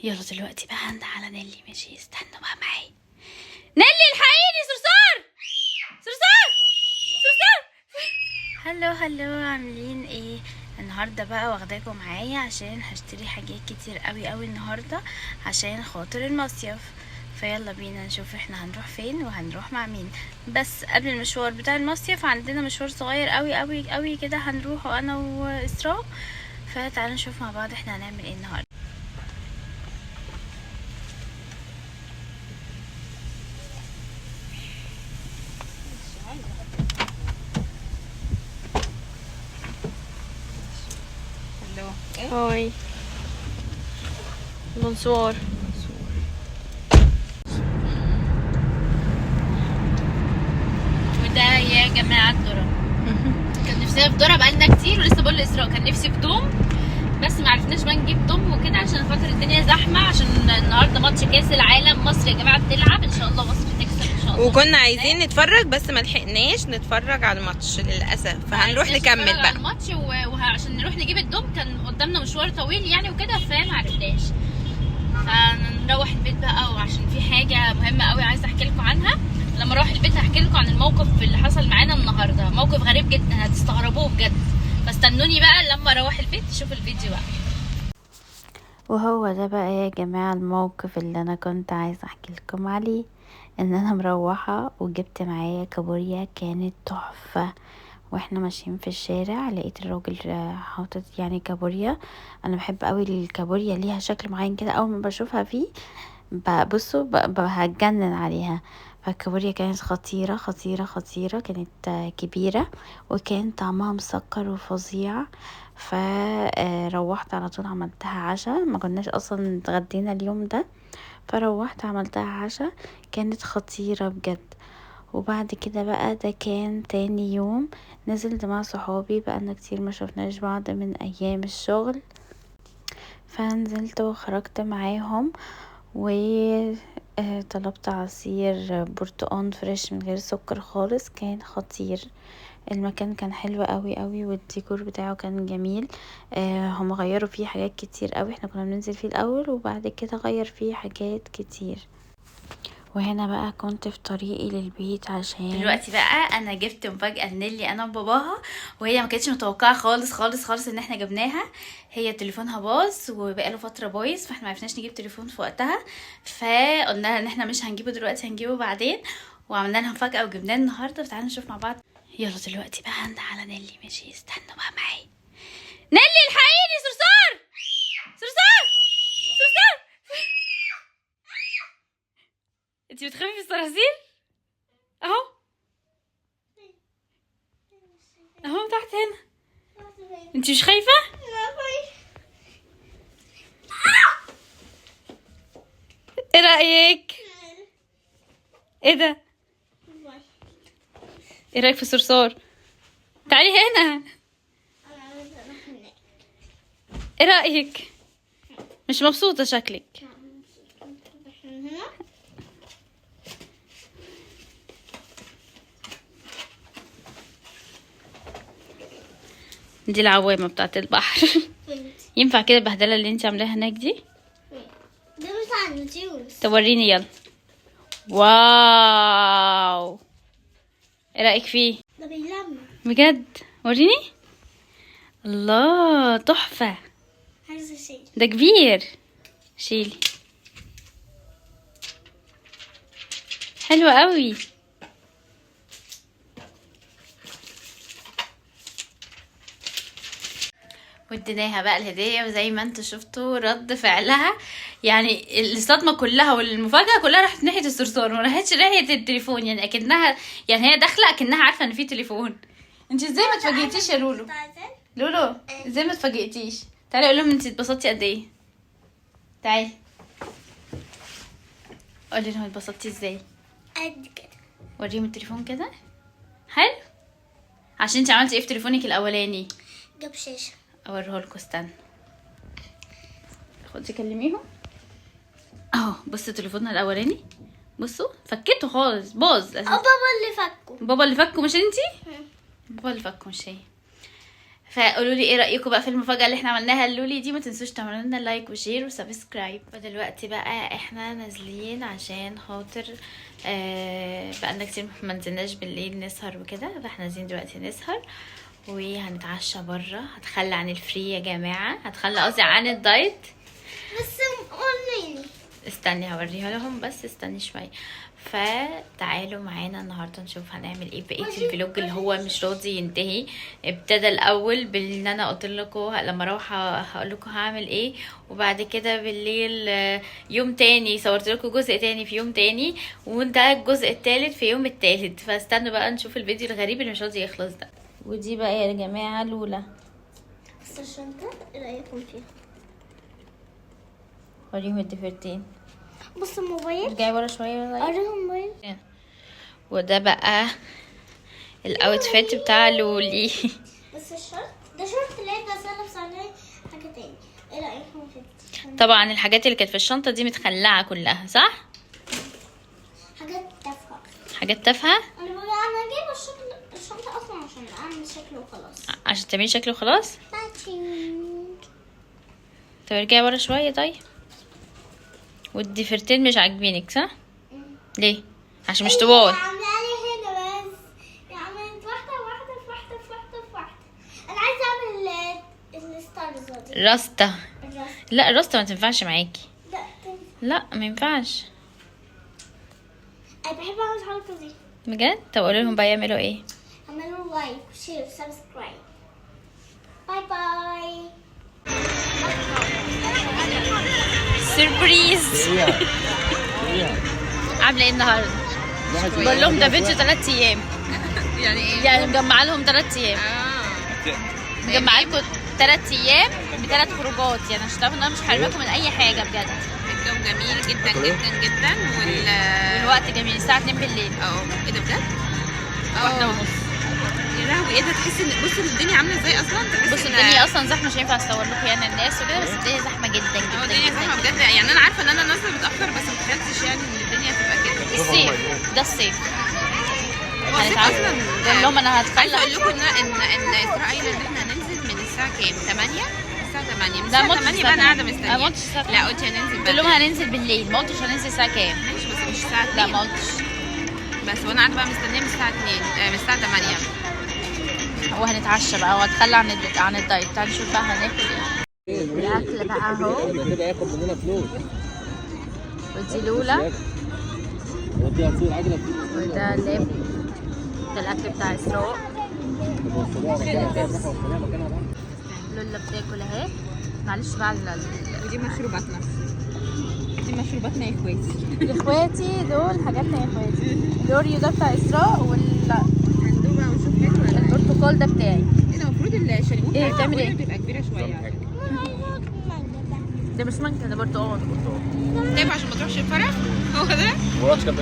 يلا دلوقتي بقى هند على نيلي. ماشي استنوا بقى معايا. نيلي الحقيني، صرصار صرصار صرصار. هلو عاملين ايه؟ النهارده بقى واخداكم معايا عشان هشتري حاجات كتير قوي النهارده عشان خاطر المصيف. فيلا بينا نشوف احنا هنروح فين وهنروح مع مين. بس قبل المشوار بتاع المصيف عندنا مشوار صغير قوي كده هنروحه انا واسراء. فتعالوا نشوف مع بعض احنا هنعمل ايه النهارده. هاي بونسوار. وده يا جماعه الذره. كان نفسنا في ذره بقالنا كتير، ولسه بقول لاسراء كان نفسي في توم بس ما عرفناش بقى نجيب توم وكده عشان خاطر الدنيا زحمه، عشان النهارده ماتش كاس العالم. مصر يا جماعه بتلعب، ان شاء الله مصر تكسب ان شاء الله. وكنا عايزين نتفرج بس ما لحقناش نتفرج على الماتش للاسف، فهنروح نكمل بقى الماتش وعشان نروح نجيب الدوم كان قدامنا مشوار طويل يعني وكده، فما عرفناش. فنروح البيت بقى، وعشان في حاجه مهمه قوي عايزه احكي لكم عنها. لما اروح البيت هحكي لكم عن الموقف اللي حصل معانا النهارده، موقف غريب جدا هتستغربوه بجد. فاستنوني بقى لما اروح البيت تشوفوا الفيديو بقى. وهو ده بقى يا جماعة الموقف اللي انا كنت عايزة احكي لكم عليه. ان انا مروحة وجبت معايا كابوريا كانت تحفة، واحنا ماشيين في الشارع لقيت الراجل حاطط يعني كابوريا. انا بحب قوي الكابوريا، ليها شكل معين كده، اول ما بشوفها فيه بصوا هتجنن عليها. فالكابوريا كانت خطيرة، كانت كبيرة وكان طعمها مسكر وفظيع. فروحت على طول عملتها عشاء، ما كناش اصلا اتغدينا اليوم ده، فروحت عملتها عشاء كانت خطيرة بجد. وبعد كده بقى ده كان تاني يوم نزلت مع صحابي، بقالنا كتير ما شفناش بعض من ايام الشغل، فنزلت وخرجت معاهم وطلبت عصير برتقان فريش من غير سكر خالص، كان خطير. المكان كان حلو قوي والديكور بتاعه كان جميل. هم غيروا فيه حاجات كتير قوي، احنا كنا بننزل فيه الاول وبعد كده غير فيه حاجات كتير. وهنا بقى كنت في طريقي للبيت عشان دلوقتي بقى انا جبت مفاجاه لنيلي انا وباباها، وهي ما كانتش متوقعه خالص ان احنا جبناها. هي تليفونها باظ وبقاله فتره بايظ، فاحنا ما عرفناش نجيب تليفون في وقتها، فقلنا لها ان احنا مش هنجيبه دلوقتي، هنجيبه بعدين. وعملنا لها مفاجاه وجبناه النهارده، فتعالوا نشوف مع بعض. يلا دلوقتي بقى هند على نيلي. ماشي استنوا بقى معايا. نيلي الحقيني، صرصار صرصار صرصار. انتي بتخافي في الصراصير؟ اهو تحت هنا. انتي مش خايفة؟ ايه رأيك؟ ايه ده؟ ايه رأيك في الصرصار؟ تعالي هنا. ايه رأيك؟ مش مبسوطة شكلك. دي العوامة بتاعت البحر. ينفع كده البهدلة اللي انت عاملاها هناك دي؟ ده بتاع النوتيوس. توريني يلا. واو، ايه رأيك فيه؟ ده بيلمع بجد؟ وريني. الله تحفة. عايزة اشيل. ده كبير، شيلي. حلو قوي. وديناها بقى الهدية، وزي ما انتوا شفتوا رد فعلها، يعني الصدمة كلها والمفاجأة كلها راحت ناحية الصرصار، ما راحتش ناحية التليفون. يعني اكنها، يعني هي داخلة اكنها عارفة ان في تليفون. انت ازاي ما اتفاجئتيش يا لولو؟ لولو ازاي ما اتفاجئتيش؟ تعالي اقول لهم انت اتبسطتي قد ايه. تعالي قولي لهم اتبسطتي ازاي. قد كده. وريهم التليفون كده. حلو، عشان انت عملتي ايه في تليفونك الاولاني؟ جاب شاشة. اوريه لكم، استنى. خدي كلميهم اهو. بصوا تليفوننا الاولاني، بصوا فكيته خالص، باظ. بابا اللي فكه. بابا اللي فكه مش انتي؟ بابا اللي فكه مش هي. فقولوا لي ايه رايكم بقى في المفاجاه اللي احنا عملناها للولي دي. ما تنسوش تعملوا لنا لايك وشير وسبسكرايب. ودلوقتي بقى احنا نازلين عشان خاطر بقالنا كتير ما نزلناش بالليل نسهر وكده، فاحنا نازلين دلوقتي نسهر وهنتعشى بره. هتخلى عن الفري يا جماعه، هتخلى قصدي عن الدايت. بس قوليلي. استني هوريها لهم، بس استني شويه. فتعالوا معانا النهارده نشوف هنعمل ايه بقيه الفلوج اللي هو مش راضي ينتهي. ابتدى الاول بان انا قلت لكم لما اروح هقول لكم هعمل ايه، وبعد كده بالليل يوم تاني صورت لكم جزء تاني في يوم تاني، وده الجزء التالت في يوم التالت. فاستنوا بقى نشوف الفيديو الغريب اللي مش راضي يخلص ده. ودي بقى يا جماعه لولا. بس الشنطة ايه رأيكم فيها؟ وريهم الدفرتين. بص الموبايل. رجعي ورا شويه. اوريهم الموبايل. وده بقى الاوتفيت بتاع لولي. بس الشورت ده شورت ليه، بس انا لابسه عليه حاجة تاني. ايه رأيكم فيه؟ طبعا الحاجات اللي كانت في الشنطه دي متخلعه كلها صح؟ حاجات تافهة. حاجات تافهه انا جايبه الشنطة اصلا عشان اعمل شكله وخلاص. عشان تعملي شكله خلاص. ماتشينج. طب ارجعي ورا شويه. طيب والديفرتين مش عاجبينك صح؟ ليه؟ عشان مش طوال. عامله لي هنا بس يعني واحده في واحده. انا عايزه اعمل الستارز دي. راستا. لا الراستا ما تنفعش معاكي. لا لا ما ينفعش انا بحب اعمل الحركه دي. بجد. طب قولوا لهم بقى يعملوا ايه. اعملوا لايك وشير وسبسكرايب. باي باي. سيربريز. عامله ايه النهارده؟ بقول لهم ده فيديو 3 ايام. يعني ايه؟ يعني مجمعه لهم 3 ايام. مجمعه لكم 3 ايام ب3 خروجات، يعني عشان تعرفوا ان انا مش حارماكم من اي حاجه بجد. الجو جميل جدا جدا جدا والوقت جميل. الساعه 2 بالليل. ايه ده بجد؟ 1:30. يا لهوي ايه ده. تحس ان بصي الدنيا عامله ازاي اصلا. بص الدنيا اصلا زحمه، مش هينفع اصور لكم يعني الناس وكده، بس الدنيا زحمه جدا جدا. الدنيا زحمه بجد. يعني انا عارفه ان انا نازله متاخر، بس ما تخيلتش يعني ان الدنيا تبقى كده. الصيف ده الصيف. هو الصيف اصلا. بقول لهم انا عايزه هتخلى. اقول لكم ان اسراء قايله ان احنا هننزل من الساعه كام؟ 8. الساعه 8 من ده الساعه ما 8 بقى انا قاعده مستنيه. ما قلتش الساعه. لا قلت هننزل قلت لهم هننزل بالليل، ما قلتش هننزل الساعه كام. ماشي بس مش الساعه 2. لا ما قلتش. بس وانا قاعده بقى مستنيه من الساعه 2 من الساعه 8. وهنتعشى بقى وهتخلى عن الدايت. تعالوا نشوف بقى هناكل ايه. الاكل بقى اهو. كده ياخد مننا فلوس. ودي لولا. ودي هتصير عجله. وده لب. ده الاكل بتاع اسراء. لولا بتاكل اهي. معلش بقى ودي مشروباتنا. دي مشروباتنا يا اخواتي. اخواتي دول حاجاتنا يا اخواتي. الاوريو ده بتاع اسراء هندوبه ونشوف حلو ولا ايه. البرتقال ده بتاعي. ايه ده المفروض الشاليمو ايه بتعمل ايه؟ بتبقى كبيره شويه على فكره. ده مش مانجا، ده برتقال. طيب عشان ما تروحش الفرح. هو ده. ما رحتش كام